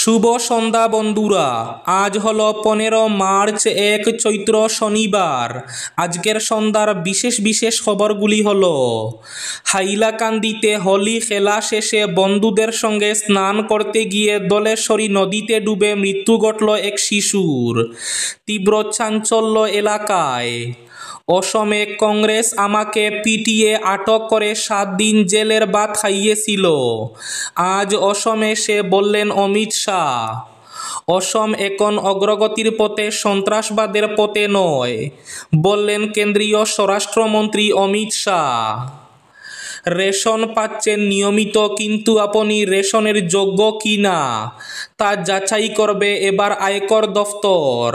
শুভ সন্ধ্যা বন্ধুরা। আজ হলো 15 মার্চ, এক চৈত্র শনিবার। আজকের সন্ধ্যার বিশেষ বিশেষ খবরগুলি হলো: হাইলাকান্দিতে হোলি খেলা শেষে বন্ধুদের সঙ্গে স্নান করতে গিয়ে দলেশ্বরী নদীতে ডুবে মৃত্যু ঘটল এক শিশুর। তীব্র চাঞ্চল্য এলাকায়। অসমে কংগ্রেস আমাকে পিটিয়ে আটক করে 7 দিন জেলের ভাত খাইয়েছিল। আজ অসমে সে বললেন অমিত শাহ। অসম এখন অগ্রগতির পথে, সন্ত্রাসবাদের পথে নয়, বললেন কেন্দ্রীয় স্বরাষ্ট্রমন্ত্রী অমিত শাহ। রেশন পাচ্ছেন নিয়মিত, কিন্তু আপনি রেশনের যোগ্য কিনা তা যাচাই করবে এবার আয়কর দফতর।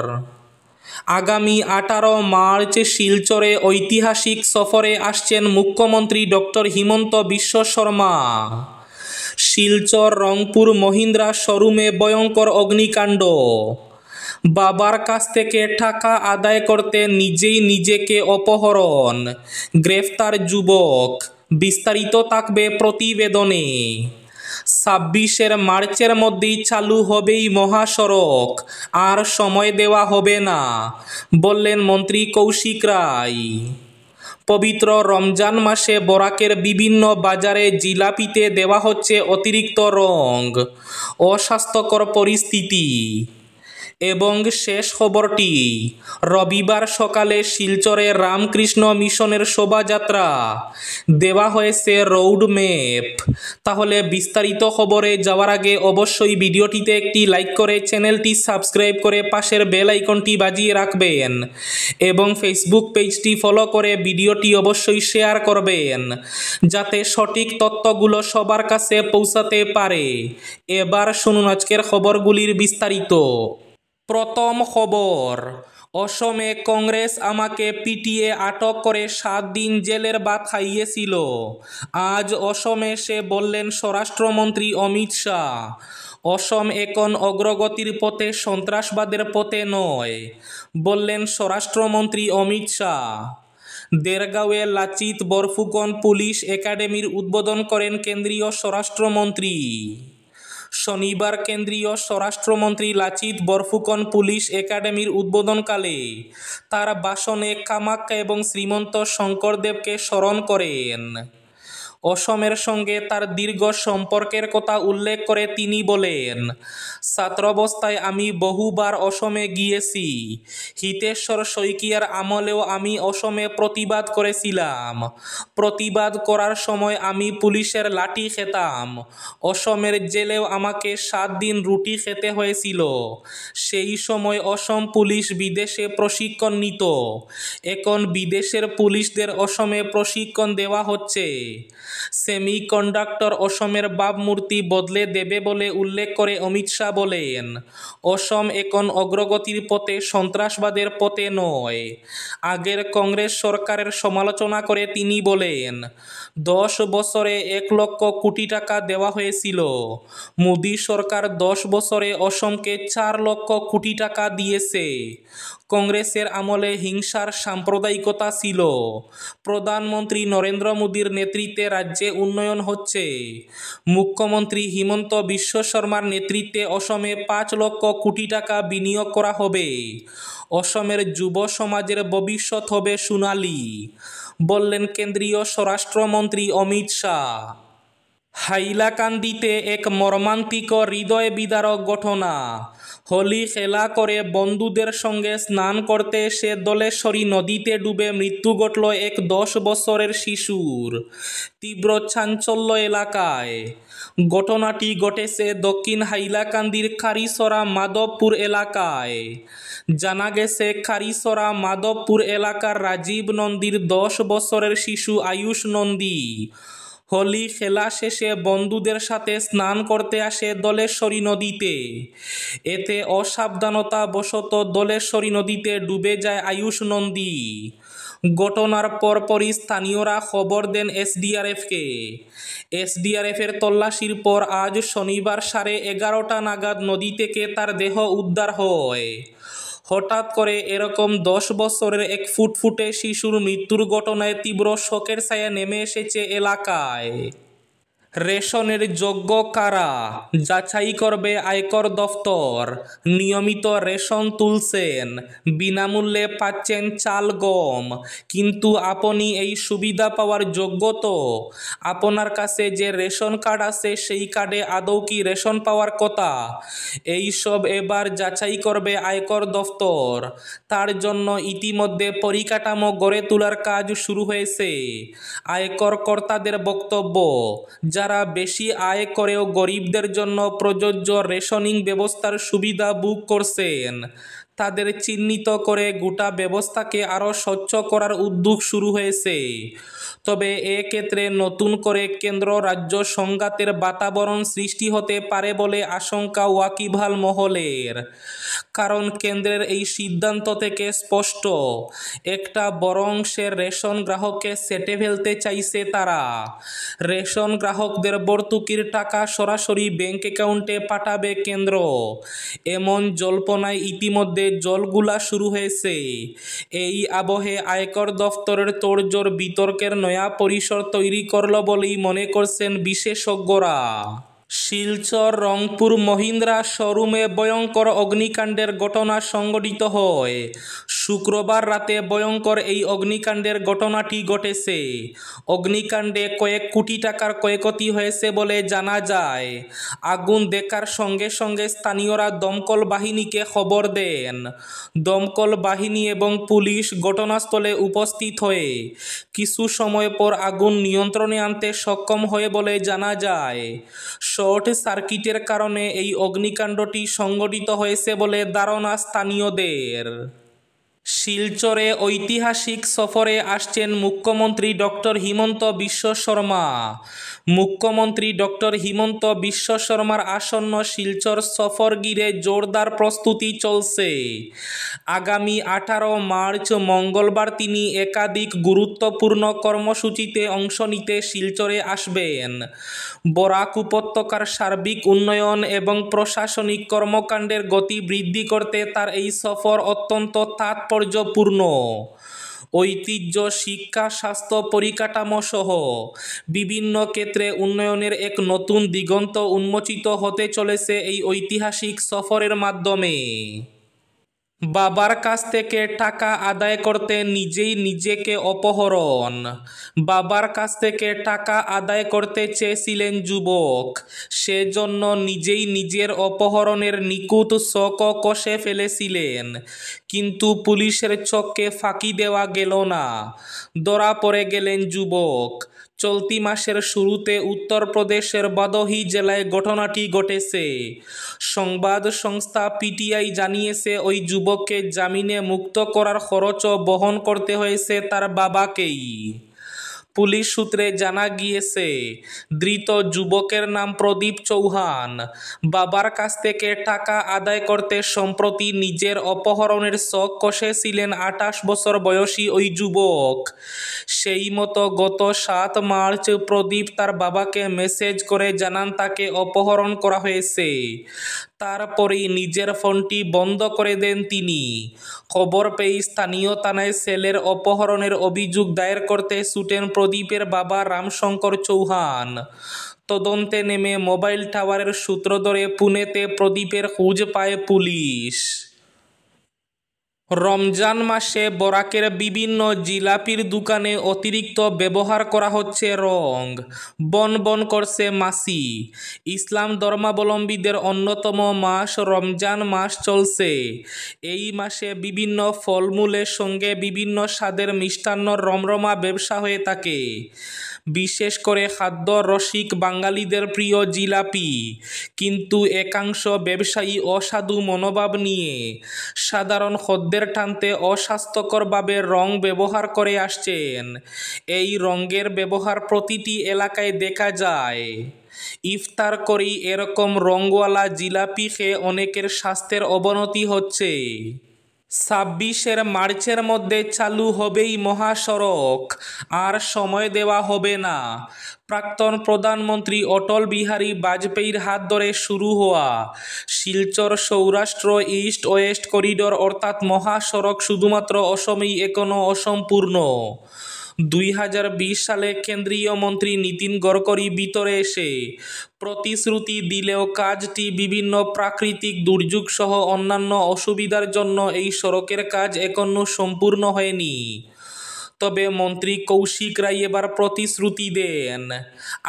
আগামী 18 মার্চ শিলচরে ঐতিহাসিক সফরে আসছেন মুখ্যমন্ত্রী ডক্টর হিমন্ত বিশ্ব শর্মা। শিলচর রংপুর মহিন্দ্রা শোরুমে ভয়ঙ্কর অগ্নিকাণ্ড। বাবার কাছ থেকে টাকা আদায় করতে নিজেই নিজেকে অপহরণ, গ্রেফতার যুবক। বিস্তারিত থাকবে প্রতিবেদনে। 26 মার্চের মধ্যেই চালু হবেই মহাসড়ক, আর সময় দেওয়া হবে না, বললেন মন্ত্রী কৌশিক রায়। পবিত্র রমজান মাসে বরাকের বিভিন্ন বাজারে জিলাপিতে দেওয়া হচ্ছে অতিরিক্ত রং। অস্বাস্থ্যকর পরিস্থিতি। এবং শেষ খবরটি, রবিবার সকালে শিলচরে রামকৃষ্ণ মিশনের শোভাযাত্রা, দেওয়া হয়েছে রোড ম্যাপ। তাহলে বিস্তারিত খবরে যাওয়ার আগে অবশ্যই ভিডিওটিতে একটি লাইক করে চ্যানেলটি সাবস্ক্রাইব করে পাশের বেল আইকনটি বাজিয়ে রাখবেন এবং ফেসবুক পেজটি ফলো করে ভিডিওটি অবশ্যই শেয়ার করবেন, যাতে সঠিক তথ্যগুলো সবার কাছে পৌঁছাতে পারে। এবার শুনুন আজকের খবরগুলির বিস্তারিত। প্রথম খবর, অসমে কংগ্রেস আমাকে পিটিয়ে আটক করে 7 দিন জেলের ভাত খাইয়েছিল। আজ অসমে সে বললেন স্বরাষ্ট্রমন্ত্রী অমিত শাহ। অসম এখন অগ্রগতির পথে, সন্ত্রাসবাদের পথে নয়, বললেন স্বরাষ্ট্রমন্ত্রী অমিত শাহ। দেরগাঁওয়ে লাচিত বরফুকন পুলিশ একাডেমির উদ্বোধন করেন কেন্দ্রীয় স্বরাষ্ট্রমন্ত্রী। শনিবার কেন্দ্রীয় স্বরাষ্ট্রমন্ত্রী লাচিত বরফুকন পুলিশ একাডেমির উদ্বোধনকালে তার ভাষণে কামাখ্যা এবং শ্রীমন্ত শঙ্করদেবকে স্মরণ করেন। অসমের সঙ্গে তার দীর্ঘ সম্পর্কের কথা উল্লেখ করে তিনি বলেন, ছাত্রাবস্থায় আমি বহুবার অসমে গিয়েছি। হিতেশ্বর শইকীয়ার আমলেও আমি অসমে প্রতিবাদ করেছিলাম। প্রতিবাদ করার সময় আমি পুলিশের লাঠি খেতাম। অসমের জেলেও আমাকে 7 দিন রুটি খেতে হয়েছিল। সেই সময় অসম পুলিশ বিদেশে প্রশিক্ষণ নিত। এখন বিদেশের পুলিশদের অসমে প্রশিক্ষণ দেওয়া হচ্ছে। সেমিকন্ডাক্টর অসমের ভাবমূর্তি বদলে দেবে বলে উল্লেখ করে অমিত শাহ বলেন, অসম এখন অগ্রগতির পথে, সন্ত্রাসবাদের পথে নয়। আগের কংগ্রেস সরকারের সমালোচনা করে তিনি বলেন, 10 বছরে 1 লক্ষ কোটি টাকা দেওয়া হয়েছিল। মোদী সরকার 10 বছরে অসমকে 4 লক্ষ কোটি টাকা দিয়েছে। কংগ্রেসের আমলে হিংসার সাম্প্রদায়িকতা ছিল। প্রধানমন্ত্রী নরেন্দ্র মোদীর নেতৃত্বে রাজ্যে উন্নয়ন হচ্ছে। মুখ্যমন্ত্রী হিমন্ত বিশ্ব শর্মার নেতৃত্বে অসমে 5 লক্ষ কোটি টাকা বিনিয়োগ করা হবে। অসমের যুব সমাজের ভবিষ্যৎ হবে সোনালী, বললেন কেন্দ্রীয় স্বরাষ্ট্রমন্ত্রী অমিত শাহ। হাইলাকান্দিতে এক মর্মান্তিক ও হৃদয় বিদারক ঘটনা। হোলি খেলা করে বন্ধুদের সঙ্গে স্নান করতে এসে দলেশ্বরী নদীতে ডুবে মৃত্যু ঘটল এক 10 বছরের শিশুর। তীব্র চাঞ্চল্য এলাকায়। ঘটনাটি ঘটেছে দক্ষিণ হাইলাকান্দির কারিসরা মাধবপুর এলাকায়। জানা গেছে, কারিসরা মাধবপুর এলাকার রাজীব নন্দীর 10 বছরের শিশু আয়ুষ নন্দী হোলি খেলা শেষে বন্ধুদের সাথে স্নান করতে আসে দলেশ্বরী নদীতে। এতে অসাবধানতাবশত দলেশ্বরী নদীতে ডুবে যায় আয়ুষ নন্দী। ঘটনার পরপরই স্থানীয়রা খবর দেন এসডিআরএফকে। এসডিআরএফের তল্লাশির পর আজ শনিবার 11:30 নাগাদ নদী থেকে তার দেহ উদ্ধার হয়। হঠাৎ করে এরকম 10 বছরের এক ফুটফুটে শিশুর মৃত্যুর ঘটনায় তীব্র শোকের ছায়া নেমে এসেছে এলাকায়। রেশনের যোগ্য কারা যাচাই করবে আয়কর দফতর। নিয়মিত রেশন তুলছেন, বিনামূল্যে পাচ্ছেন চাল গম, কিন্তু আপনি এই সুবিধা পাওয়ার যোগ্য তো? আপনার কাছে যে রেশন কার্ড আছে সেই কার্ডে আদৌ কি রেশন পাওয়ার কথা? এই সব এবার যাচাই করবে আয়কর দফতর। তার জন্য ইতিমধ্যে পরিকাঠামো গড়ে তোলার কাজ শুরু হয়েছে। আয়কর কর্তাদের বক্তব্য, যারা বেশি আয় করেও গরিবদের জন্য প্রযোজ্য রেশনিং ব্যবস্থার সুবিধা বুক করছেন, তাদের চিহ্নিত করে গোটা ব্যবস্থাকে আরও স্বচ্ছ করার উদ্যোগ শুরু হয়েছে। তবে এক্ষেত্রে নতুন করে কেন্দ্র রাজ্য সংঘাতের বাতাবরণ সৃষ্টি হতে পারে বলে আশঙ্কা ওয়াকিবহাল মহলের। কারণ কেন্দ্রের এই সিদ্ধান্ত থেকে স্পষ্ট, একটা বড় অংশের রেশন গ্রাহককে সেটে ফেলতে চাইছে তারা। রেশন গ্রাহকদের ভর্তুকির টাকা সরাসরি ব্যাংক অ্যাকাউন্টে পাঠাবে কেন্দ্র। এমন জল্পনায় ইতিমধ্যে জলগুলা শুরু হয়েছে। এই আবহে আয়কর দফতরের তোড়জোড় বিতর্কের নয়া পরিসর তৈরি করল বলেই মনে করছেন বিশেষজ্ঞরা। শিলচর রংপুর মহিন্দ্রা শোরুমে ভয়ঙ্কর অগ্নিকাণ্ডের ঘটনা সংঘটিত হয়। শুক্রবার রাতে ভয়ঙ্কর এই অগ্নিকাণ্ডের ঘটনাটি ঘটেছে। অগ্নিকাণ্ডে কয়েক কোটি টাকার ক্ষয়ক্ষতি হয়েছে বলে জানা যায়। আগুন দেখার সঙ্গে সঙ্গে স্থানীয়রা দমকল বাহিনীকে খবর দেন। দমকল বাহিনী এবং পুলিশ ঘটনাস্থলে উপস্থিত হয়ে কিছু সময় পর আগুন নিয়ন্ত্রণে আনতে সক্ষম হয় বলে জানা যায়। শর্ট সার্কিটের কারণে এই অগ্নিকাণ্ডটি সংঘটিত হয়েছে বলে ধারণা স্থানীয়দের। শিলচরে ঐতিহাসিক সফরে আসছেন মুখ্যমন্ত্রী ডক্টর হিমন্ত বিশ্ব শর্মা। মুখ্যমন্ত্রী ডক্টর হিমন্ত বিশ্ব শর্মার আসন্ন শিলচর সফর ঘিরে জোরদার প্রস্তুতি চলছে। আগামী 18 মার্চ মঙ্গলবার তিনি একাধিক গুরুত্বপূর্ণ কর্মসূচিতে অংশ নিতে শিলচরে আসবেন। বরাক উপত্যকার সার্বিক উন্নয়ন এবং প্রশাসনিক কর্মকাণ্ডের গতি বৃদ্ধি করতে তার এই সফর অত্যন্ত তাৎপর্যপূর্ণ। ঐতিহ্য, শিক্ষা, স্বাস্থ্য, পরিকাঠামো সহ বিভিন্ন ক্ষেত্রে উন্নয়নের এক নতুন দিগন্ত উন্মোচিত হতে চলেছে এই ঐতিহাসিক সফরের মাধ্যমে। বাবার কাছ থেকে টাকা আদায় করতে নিজেই নিজেকে অপহরণ। বাবার কাছ থেকে টাকা আদায় করতে চেয়েছিলেন যুবক, সেজন্য নিজেই নিজের অপহরণের নিখুঁত ছক কষে ফেলেছিলেন। কিন্তু পুলিশের চোখকে ফাঁকি দেওয়া গেল না, ধরা পড়ে গেলেন যুবক। চলতি মাসের শুরুতে উত্তরপ্রদেশের ভদোহি জেলায় ঘটনাটি ঘটেছে। সংবাদ সংস্থা পিটিআই জানিয়েছে, ওই যুবককে জামিনে মুক্ত করার খরচও বহন করতে হয়েছে তার বাবাকেই। পুলিশ সূত্রে জানা গিয়েছে, ধৃত যুবকের নাম প্রদীপ চৌহান। বাবার কাছ থেকে টাকা আদায় করতে সম্প্রতি নিজের অপহরণের ছক কষেছিলেন 28 বছর বয়সী ওই যুবক। সেই মতো গত 7 মার্চ প্রদীপ তার বাবাকে মেসেজ করে জানান তাকে অপহরণ করা হয়েছে। তারপরেই নিজের ফোনটি বন্ধ করে দেন তিনি। খবর পেয়ে স্থানীয় থানায় ছেলের অপহরণের অভিযোগ দায়ের করতে ছুটেন প্রদীপের বাবা রামশঙ্কর চৌহান। তদন্তে নেমে মোবাইল টাওয়ারের সূত্র ধরে পুনেতে প্রদীপের খোঁজ পায় পুলিশ। রমজান মাসে বরাকের বিভিন্ন জিলাপির দোকানে অতিরিক্ত ব্যবহার করা হচ্ছে রং। বন বন করছে মাছি। ইসলাম ধর্মাবলম্বীদের অন্যতম মাস রমজান মাস চলছে। এই মাসে বিভিন্ন ফলমূলের সঙ্গে বিভিন্ন স্বাদের মিষ্টান্নর রমরমা ব্যবসা হয়ে থাকে। বিশেষ করে খাদ্য রসিক বাঙালিদের প্রিয় জিলাপি। কিন্তু একাংশ ব্যবসায়ী অসাধু মনোভাব নিয়ে সাধারণ খদ্দের টানতে অস্বাস্থ্যকরভাবে রং ব্যবহার করে আসছেন। এই রঙের ব্যবহার প্রতিটি এলাকায় দেখা যায়। ইফতার করেই এরকম রঙওয়ালা জিলাপি খেয়ে অনেকের স্বাস্থ্যের অবনতি হচ্ছে। 26 মার্চের মধ্যে চালু হবেই মহাসড়ক, আর সময় দেওয়া হবে না। প্রাক্তন প্রধানমন্ত্রী অটল বিহারী বাজপেয়ীর হাত ধরে শুরু হওয়া Silchar Saurashtra east West corridor অর্থাৎ মহাসড়ক শুধুমাত্র অসমেই এখনও অসম্পূর্ণ। 2020 সালে কেন্দ্রীয় মন্ত্রী নীতিন গডকরি ভিতরে এসে প্রতিশ্রুতি দিলেও কাজটি বিভিন্ন প্রাকৃতিক দুর্যোগ সহ অন্যান্য অসুবিধার জন্য এই সড়কের কাজ এখনো সম্পূর্ণ হয়নি। তবে মন্ত্রী কৌশিক রায় এবার প্রতিশ্রুতি দেন,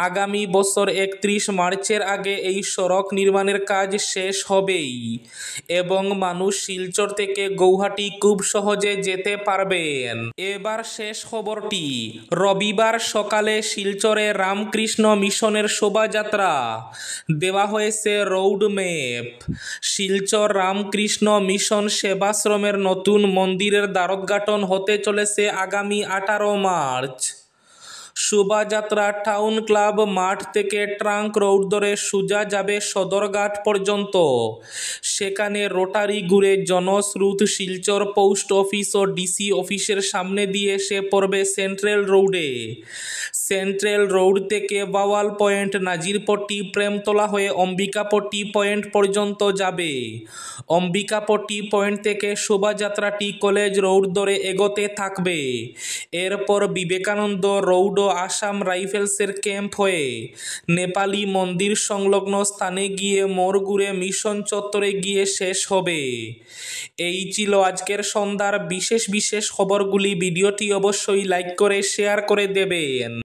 আগামী বছর 31 মার্চের আগে এই সড়ক নির্মাণের কাজ শেষ হবেই এবং মানুষ শিলচর থেকে গৌহাটি খুব সহজে যেতে পারবেন। এবার শেষ খবরটি। রবিবার সকালে শিলচরে রামকৃষ্ণ মিশনের শোভাযাত্রা, দেওয়া হয়েছে road map. Silchar Ramakrishna Mission সেবাশ্রমের নতুন মন্দিরের দ্বারোদ্ঘাটন হতে চলেছে আগামী 18 মার্চ। শোভাযাত্রা টাউন ক্লাব মাঠ থেকে ট্রাঙ্ক রোড ধরে সোজা যাবে সদরঘাট পর্যন্ত। সেখানে রোটারি ঘুরে জনস্রোত শিলচর পোস্ট অফিস ও ডিসি অফিসের সামনে দিয়ে এসে পড়বে সেন্ট্রাল রোডে। সেন্ট্রাল রোড থেকে বাওয়াল পয়েন্ট, নাজিরপট্টি, প্রেমতলা হয়ে অম্বিকাপট্টি পয়েন্ট পর্যন্ত যাবে। অম্বিকাপট্টি পয়েন্ট থেকে শোভাযাত্রাটি কলেজ রোড ধরে এগোতে থাকবে। এরপর বিবেকানন্দ রোড ও আসাম রাইফেলসের ক্যাম্প হয়ে নেপালি মন্দির সংলগ্ন স্থানে গিয়ে মোড় ঘুরে মিশন চত্বরে গিয়ে শেষ হবে। এই ছিল আজকের সন্ধ্যার বিশেষ খবরগুলি। ভিডিওটি অবশ্যই লাইক করে শেয়ার করে দেবেন।